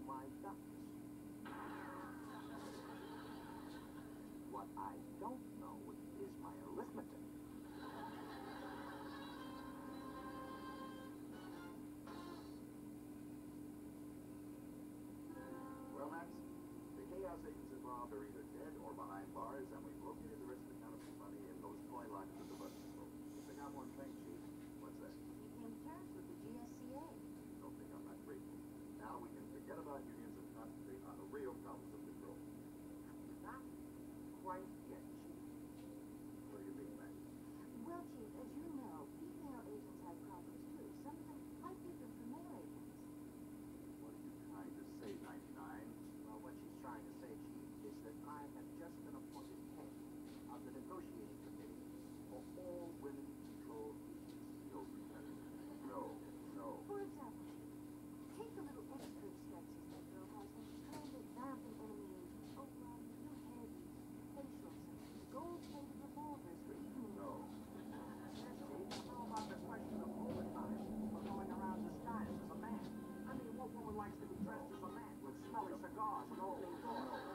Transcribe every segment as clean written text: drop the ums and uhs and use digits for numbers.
my ducks. What I don't know is my arithmetic. Well, Max, the chaos agents involved are either dead or behind bars, and we've located the rest of the counterfeit money in those toy lockers at the bus depot. I got one thing, Chief. What's that? You came to terms with the GSCA. Don't think I'm not grateful. Now we can forget about unions and concentrate on the real problems of control. Not quite yet, Chief. What do you mean, Max? Well, Chief, as you know, female agents have problems too. Some of them quite different from male agents. What are you trying to say, 99? Well, what she's trying to say, Chief, is that I have just been appointed head of the negotiating committee for all women-controlled agencies. No, Lieutenant. No. For example, Chief, take the little X-ray sketches that girl has when she's trying to vamping enemy agents. Oh, well, new heads, facials, and gold-plated revolvers for evening. No. Yes, Chief, how about the question of overtime for going around disguised as a man? I mean, what woman likes to be dressed as a man with smelly cigars and opening doors?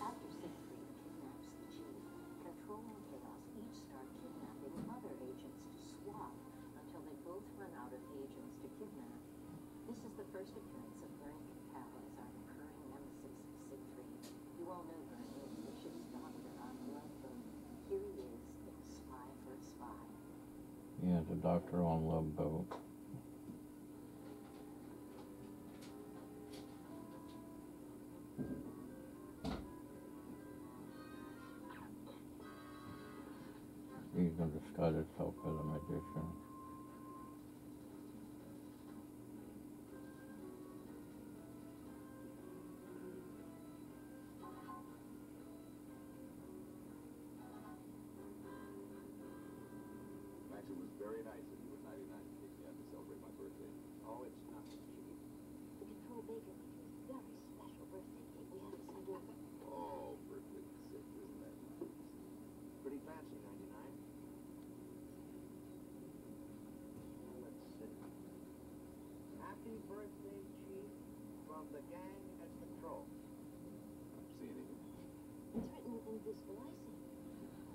After Siegfried kidnaps the Chief, Control and Chaos each start kidnapping other agents to swap until they both run out of agents to kidnap. This is the first appearance of Vern Capel as our recurring nemesis, Siegfried. You all know Vern is the ship's doctor on Love Boat. Here he is in Spy for a Spy. Yeah, the doctor on Love Boat. He's gonna disguise himself as a magician. Max, it was very nice of you at 99 to take me out to celebrate my birthday. Oh, it's nothing, Chief. The Control Baker made a very special birthday cake we have to send over. Oh, for goodness sake, isn't that nice? Pretty fancy, 99. Now, let's see. Happy birthday, Chief, from the gang at Control. See anything? It's written with invisible icing.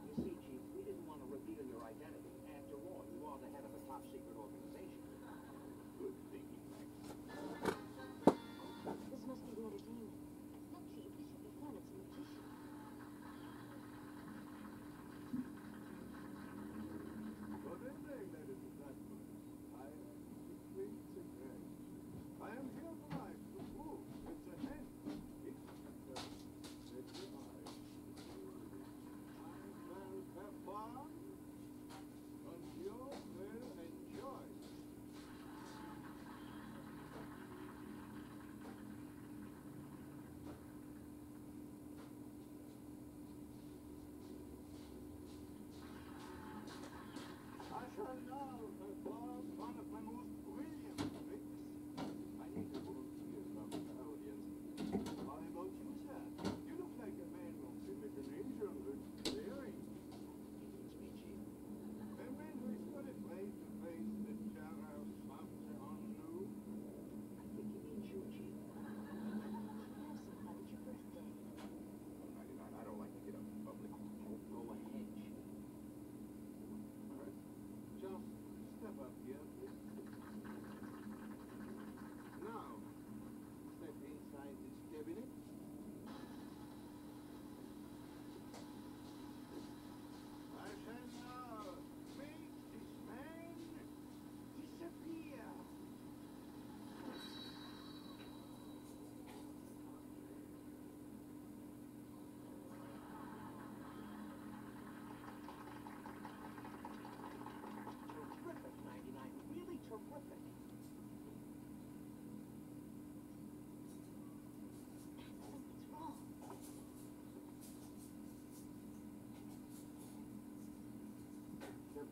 You see, Chief, we didn't want to reveal your identity. After all, you are the head of a top-secret organization. Good thinking, Max. This must be the entertainment. Look, Chief, this should be fun. It's a magician. Good evening, ladies and gentlemen. I am Siegfried Siegfried. I am here tonight to prove it's a hen. It's a eye.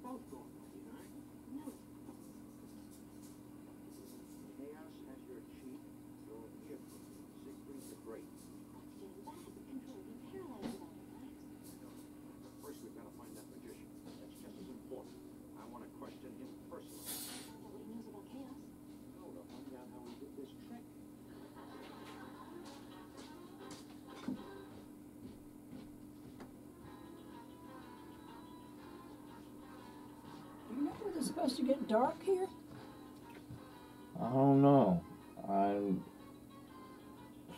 both going 99. No. Chaos has your chief. You're here for me. Siegfried the Great. That's getting bad. The control will be paralyzed without it, Max. But first we've got to find that magician. That's just as important. I want to question him personally. Find out what he knows about chaos. No, to find out how he did this trick. Do you know when it's supposed to get dark here? I don't know.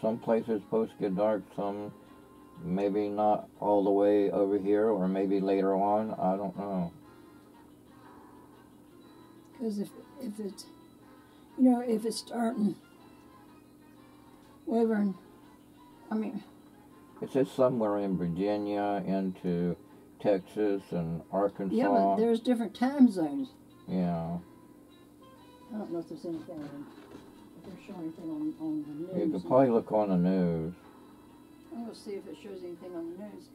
Some places supposed to get dark, some maybe not all the way over here, or maybe later on. I don't know. Because if it's, you know, if it's starting over It says somewhere in Virginia into Texas and Arkansas. yeah, but there's different time zones. Yeah. I don't know if there's anything, if they're showing anything on the news. You could probably look on the news. I'm going to see if it shows anything on the news.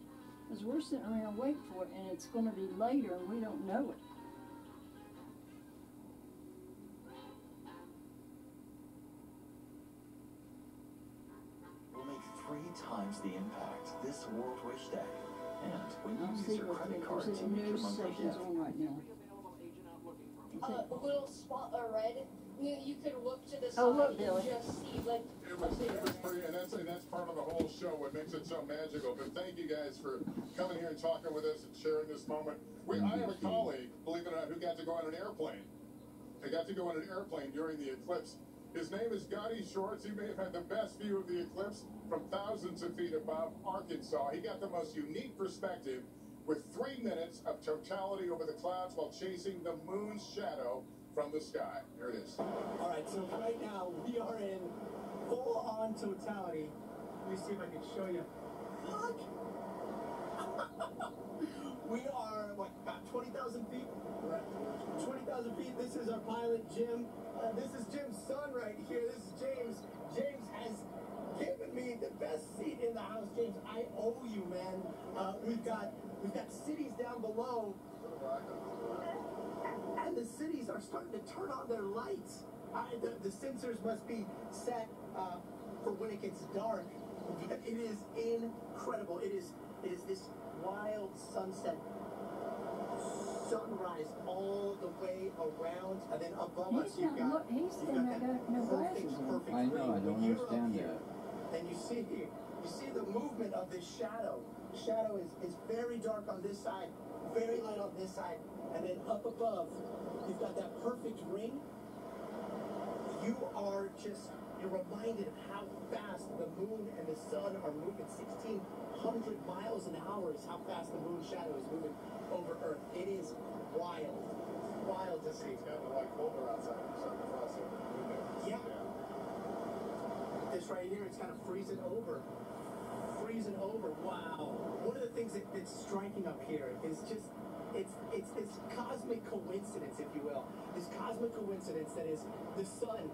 Because we're sitting around waiting for it, and it's going to be later, and we don't know it. Will make 3 times the impact this World Wish Day. And when you I'll use see your what credit if card there's to any meet your news monthly stations gift, on right now. Available agent out looking for me. A little spot of red. You could look to the side Oh, look, and Billy. just see like It was pretty, and that's part of the whole show, what makes it so magical. But thank you guys for coming here and talking with us and sharing this moment. I have a colleague, believe it or not, who got to go on an airplane. They got to go on an airplane during the eclipse. His name is Gotti Shorts. He may have had the best view of the eclipse from thousands of feet above Arkansas. He got the most unique perspective with 3 minutes of totality over the clouds while chasing the moon's shadow from the sky. Here it is. All right, so right now we are in full-on totality. Let me see if I can show you. Look! We are, what, about 20,000 feet? Right. 20,000 feet. This is our pilot, Jim. This is Jim's son right here. This is James. James has given me the best seat in the house. James, I owe you, man. We've got cities down below. And the cities are starting to turn on their lights. The sensors must be set for when it gets dark. But it is incredible. It is this wild sunset, sunrise all the way around, and then above us you've got He's saying I got no glasses on. I know, I don't understand that. And you see the movement of this shadow. The shadow is very dark on this side, very light on this side, and then up above, you've got that perfect ring. You're reminded of how fast the moon and the sun are moving. 1,600 miles an hour is how fast the moon's shadow is moving over Earth. It is wild. Wild to see. It's kind of like colder outside. It's starting to frost over. Yeah. This right here, it's kind of freezing over. Freezing over. Wow. One of the things that's striking up here is just, it's this cosmic coincidence, if you will. This cosmic coincidence that is the sun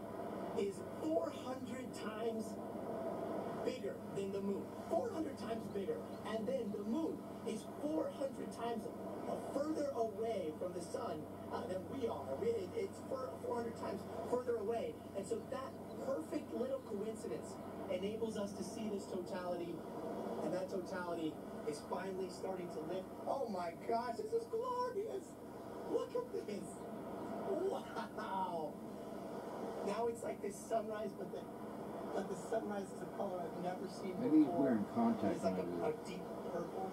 is 400 times bigger than the moon. 400 times bigger. And then the moon is 400 times further away from the sun than we are. It's 400 times further away. And so that perfect little coincidence enables us to see this totality. And that totality is finally starting to lift. Oh my gosh, this is glorious. Look at this. Wow. Now it's like this sunrise, but the sunrise is a color I've never seen before. Maybe he's wearing contacts It's like when a deep purple.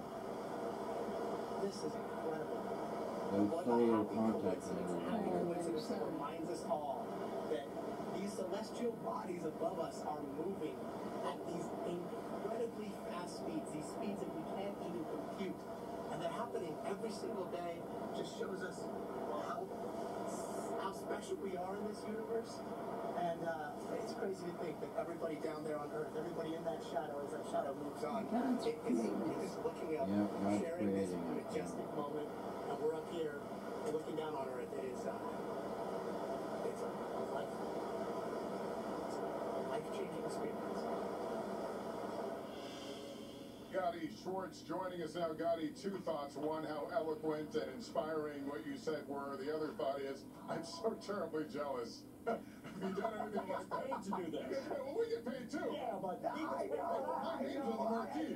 This is incredible. Those What a solar happy contacts coincidence, are happy really coincidence that reminds us all that these celestial bodies above us are moving at these incredibly fast speeds, these speeds that we can't even compute. And they're happening every single day. Just shows us how special we are in this universe. And it's crazy to think that everybody down there on Earth, everybody in that shadow, as that shadow moves on, is looking up, sharing this majestic moment, and we're up here and looking down on Earth. It's a life-changing experience. Gotti Schwartz joining us now. Gotti, two thoughts. One, how eloquent and inspiring what you said were. The other thought is, I'm so terribly jealous. Have you done anything like that? Paid to do that. Well, we get paid too. Yeah, but My name's on the marquee.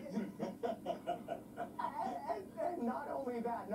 And not only that.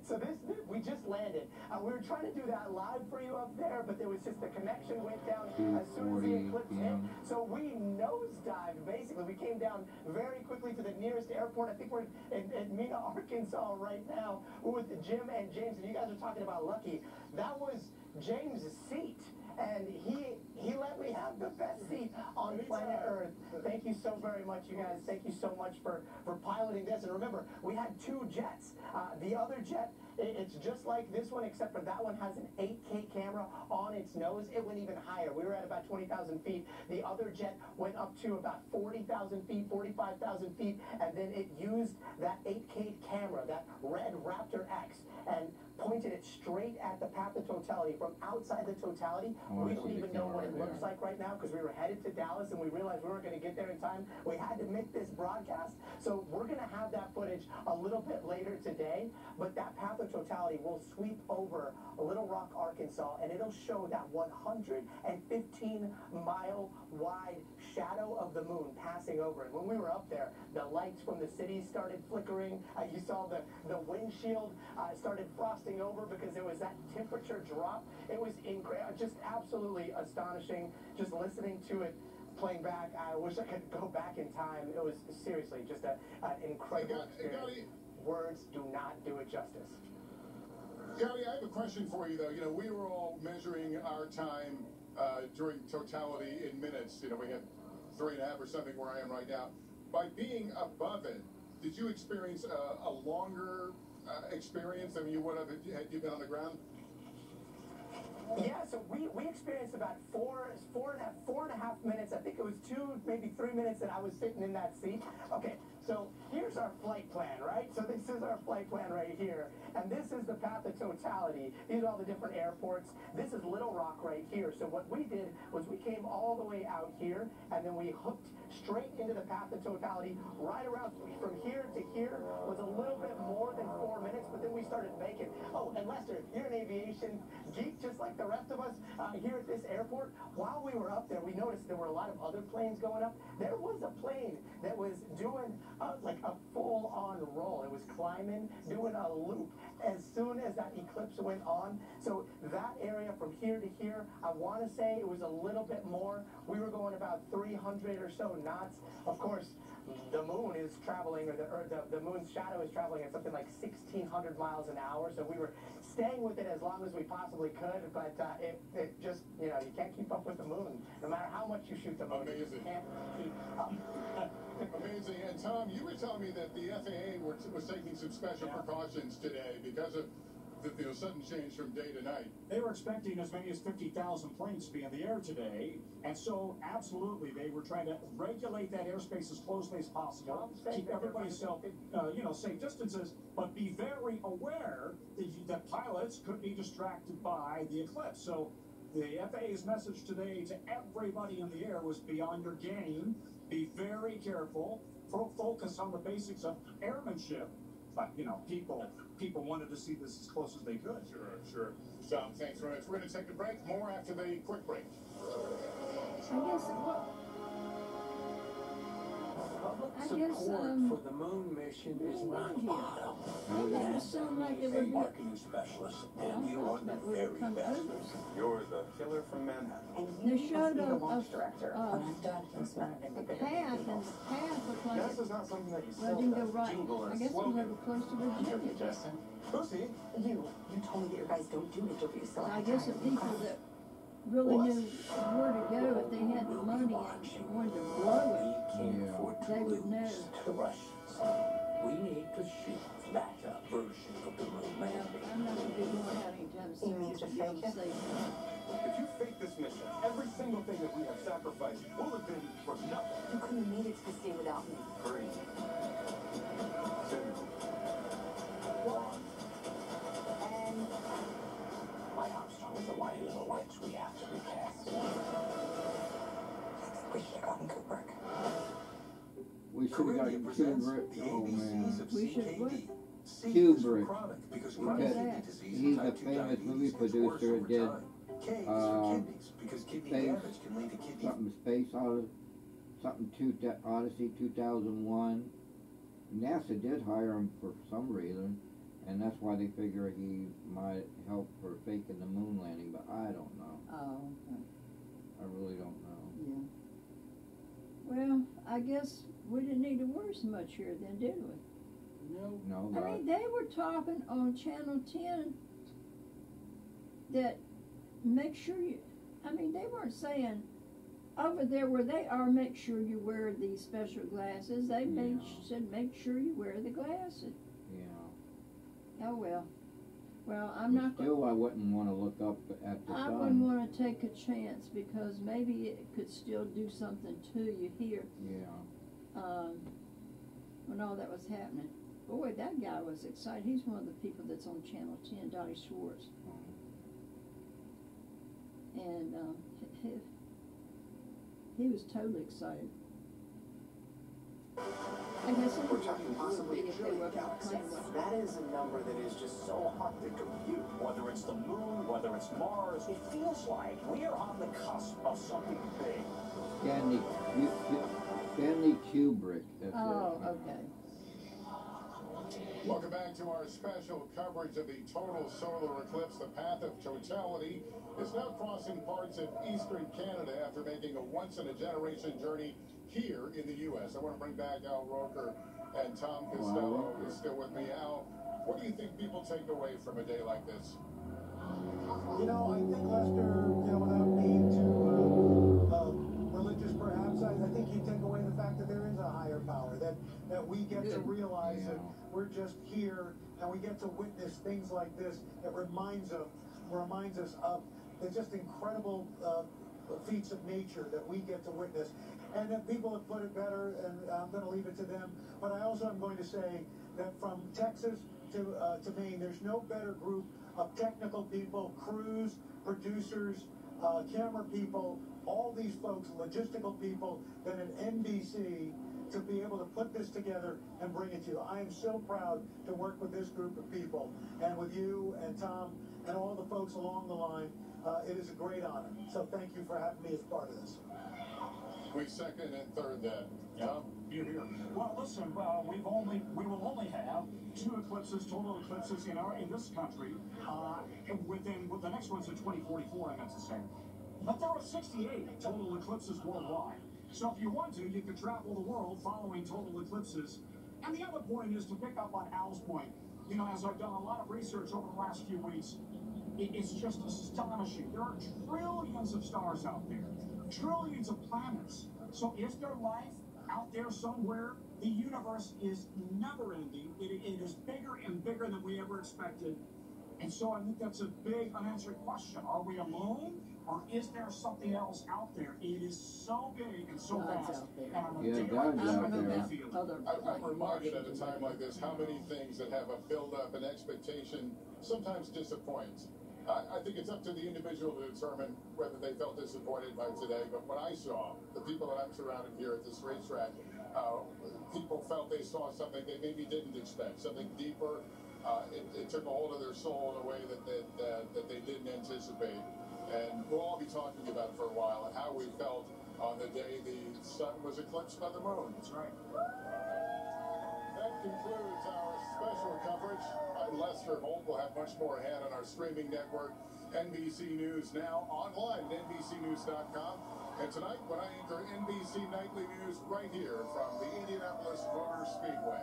So we just landed. We were trying to do that live for you up there, but there was just the connection went down as soon as the eclipse hit. So we nosedived, basically. We came down very quickly to the nearest airport. I think we're in Mena, Arkansas right now with Jim and James. And you guys are talking about lucky. That was James' seat. And he let me have the best seat on planet Earth. Thank you so very much, you guys. Thank you so much for piloting this. And remember, we had two jets. The other jet, it's just like this one, except for that one has an 8K camera on its nose. It went even higher. We were at about 20,000 feet. The other jet went up to about 40,000 feet, 45,000 feet, and then it used that 8K camera, that red Raptor X, and pointed it straight at the path of totality. From outside the totality, we don't even know what it looks like right now because we were headed to Dallas and we realized we weren't going to get there in time. We had to make this broadcast. So we're going to have that footage a little bit later today. But that path of totality will sweep over Little Rock, Arkansas, and it'll show that 115-mile wide shadow of the moon passing over. And when we were up there, the lights from the city started flickering. You saw the windshield started frosting over because there was that temperature drop. It was incredible, just absolutely astonishing. Just listening to it, playing back, I wish I could go back in time. It was seriously just an incredible experience. Words do not do it justice. Gotti, I have a question for you, though. You know, we were all measuring our time during totality in minutes. You know, we had 3.5 or something where I am right now. By being above it, did you experience a longer experience than you would have had you been on the ground? Yeah, so we experienced about four and a half minutes. I think it was 2, maybe 3 minutes that I was sitting in that seat. Okay, so here's our flight plan, right? So this is our flight plan right here. And this is the path of totality. These are all the different airports. This is Little Rock right here. So what we did was we came all the way out here, and then we hooked straight into the path of totality. Right around from here to here was a little bit more than 4 minutes, but then we started making. Oh, and Lester, you're an aviation geek just like the rest of us here at this airport. While we were up there, we noticed there were a lot of other planes going up. There was a plane that was doing like a full-on roll. It was climbing, doing a loop as soon as that eclipse went on. So that area from here to here, I want to say it was a little bit more. We were going about 300 or so knots. Of course, the moon is traveling, or the moon's shadow is traveling at something like 1,600 miles an hour. So we were staying with it as long as we possibly could, but it just, you know, you can't keep up with the moon. No matter how much you shoot the moon, you just can't keep up. Amazing. And Tom, you were telling me that the FAA was taking some special precautions today because of the sudden change from day to night. They were expecting as many as 50,000 planes to be in the air today, and so absolutely they were trying to regulate that airspace as closely as possible, keep everybody safe distances, but be very aware that pilots could be distracted by the eclipse. So the FAA's message today to everybody in the air was be on your game, be very careful, focus on the basics of airmanship. But, you know, people wanted to see this as close as they could. Sure. Tom, thanks very much. We're going to take a break. More after the quick break. Public support for the moon mission is rock bottom. That would sound like it would be. Marketing specialist, and you are the very best. You're the killer from Manhattan. They showed a path, director. and the path looked like This is not something that you well, it didn't go right. I guess we were close to Virginia. Justin. Lucy, you told me that your guys don't do interviews, so I guess the people that really knew where to go if they had the money and wanted to blow it, they would know. The Russians. We need to shoot that version of the moon Well, I'm not going to be going out anytime soon to be able to say that. If you fake this mission, every single thing that we have sacrificed will have been for nothing. you couldn't have made it to this day without me. 3, 2, 1. And My Armstrong is a mighty little lights we have to recast. we should have gotten Kubrick. We should have got Iridium presents Kubrick. the Oh ABCs man. of We should CKD. what? C is for Kubrick. chronic, because What chronic is kidney that? disease He's and a type 2 famous diabetes movie gets worse producer. over Did time. K is for kidneys, because kidney Space, damage can lead to kidney something Space Odyssey, Odyssey 2001. NASA did hire him for some reason, and that's why they figure he might help for faking the moon landing. But I don't know. Oh, okay. I really don't know. Yeah. Well, I guess we didn't need to worry so much here then, did we? No. No, I but mean, they were talking on Channel 10 that make sure you, I mean, they weren't saying over there where they are, make sure you wear these special glasses. They said make sure you wear the glasses. yeah. Oh, well. Well, I'm But not going still, I wouldn't want to look up at the I sun. wouldn't want to take a chance because maybe it could still do something to you here Yeah. when all that was happening. Boy, that guy was excited. He's one of the people that's on Channel 10, Donnie Schwartz. And he was totally excited. I guess it We're would talking possibly be a if they were trillion galaxies. complaining. That is a number that is just so hard to compute. Whether it's the moon, whether it's Mars, it feels like we are on the cusp of something big. Stanley Kubrick. That's Oh, it. okay. Welcome back to our special coverage of the total solar eclipse. The path of totality is now crossing parts of eastern Canada after making a once-in-a-generation journey here in the U.S. I want to bring back Al Roker and Tom Costello is still with me. Al, what do you think people take away from a day like this? You know, I think, Lester, without being too religious perhaps, I think you take away the fact that there is a higher power, that we get to realize that we're just here and we get to witness things like this that reminds us of the just incredible feats of nature that we get to witness. And that people have put it better, and I'm going to leave it to them. But I also am going to say that from Texas to Maine, there's no better group of technical people, crews, producers, camera people, all these folks, logistical people, than at NBC to be able to put this together and bring it to you. I am so proud to work with this group of people, and with you and Tom and all the folks along the line. It is a great honor. So thank you for having me as part of this. We second and third that. Yeah, you're here. Well, listen, we will only have 2 eclipses, total eclipses in this country. The next one's in 2044, I meant to say. But there are 68 total eclipses worldwide. So if you want to, you can travel the world following total eclipses. And the other point is to pick up on Al's point. You know, as I've done a lot of research over the last few weeks, it's just astonishing. There are trillions of stars out there. Trillions of planets. So is there life out there somewhere? The universe is never ending. It is bigger and bigger than we ever expected. And so I think that's a big unanswered question. Are we alone? Or is there something else out there? It is so big and so God's vast. out there. And on a Yeah, day like God's this, out I there. really feel it. I'm reminded at a time like this how many things that have a build-up and expectation sometimes disappoint. I think it's up to the individual to determine whether they felt disappointed by today. But what I saw, the people that I'm surrounded here at this racetrack, people felt they saw something they maybe didn't expect, something deeper. It took a hold of their soul in a way that they didn't anticipate. And we'll all be talking about it for a while and how we felt on the day the sun was eclipsed by the moon. That's right. That concludes our special coverage. I'm Lester Holt. We'll have much more ahead on our streaming network, NBC News Now, online at NBCNews.com. And tonight, when I anchor NBC Nightly News right here from the Indianapolis Motor Speedway.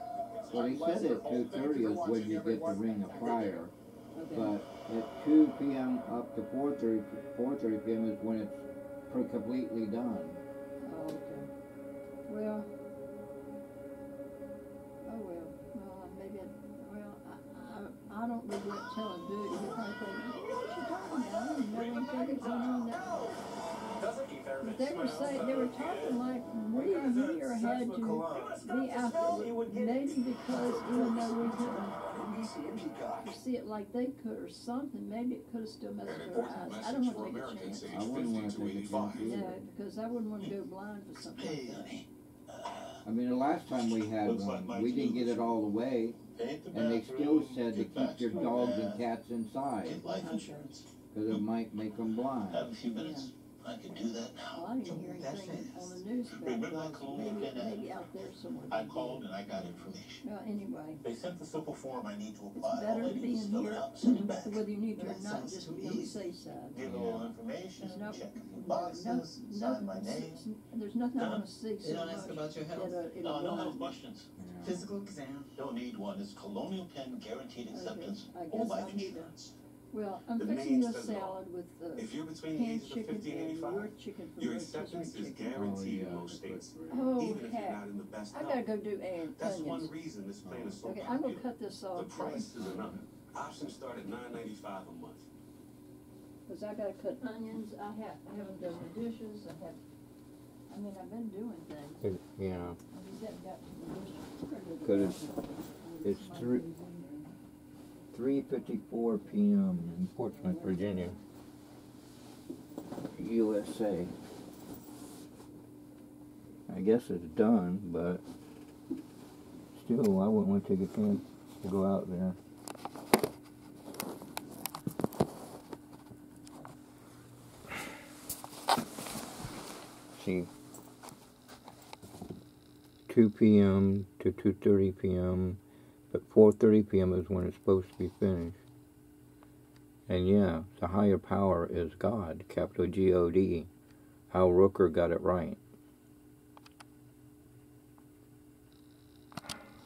Well, he said at 2:30 is when you get the Ring of Fire, Okay. but at 2 p.m. up to 4:30 p.m. is when it's completely done. Oh, okay. Well. Oh, well. Maybe. I don't regret telling Boo. You're probably thinking, what you talking about? I didn't know anything was going on there. But they were talking like we here had to be out there, maybe because even though we couldn't see it like they could or something, maybe it could have still messed with our eyes. I don't want to take a chance. I wouldn't want to take a chance either. Yeah, because I wouldn't want to go blind for something like that. I mean, the last time we had one, we didn't get it all the way, and they still said to keep your dogs and cats inside, Get life insurance. because it might make them blind. Have a few minutes. I can do that now. Well, I didn't hear anything on the news about Remember it. that Colonial Penn ad? Maybe out there somewhere. I called and I got information. Well, anyway, They sent the simple form I need to it's apply. All better I to need be is in fill here, it out and send it back. whether you need to or That not, sounds just too be on the easy. safe side. Give a little information, There's no, check a few no, boxes, sign my name. there's nothing I Done. want to see so They don't much ask about your that health. it'll No run health off. questions. Physical exam. Don't need one. It's Colonial Penn guaranteed acceptance I or guess life I need to. insurance. Well, I'm The fixing name this says it all. salad with If you're between the canned ages of chicken 50 and and 85, your chicken from your rotisserie acceptance is chicken. guaranteed in Oh, most yeah. states, Oh, even if you're heck. not in the best I gotta health. go do That's one onions. reason this plan is so Okay, I'm popular. gonna cut this The off. price is another. Options start at $9.95 a month. Because I gotta cut onions, I haven't done the dishes, I mean, I've been doing things. Yeah, I just haven't got to the dishes. because it's 3:54 p.m. in Portsmouth, Virginia, USA. I guess it's done, but still, I wouldn't want to take a chance to go out there. See, 2 p.m. to 2:30 p.m., but 4:30 p.m. is when it's supposed to be finished. And yeah, the higher power is God, capital G-O-D. Hal Rooker got it right.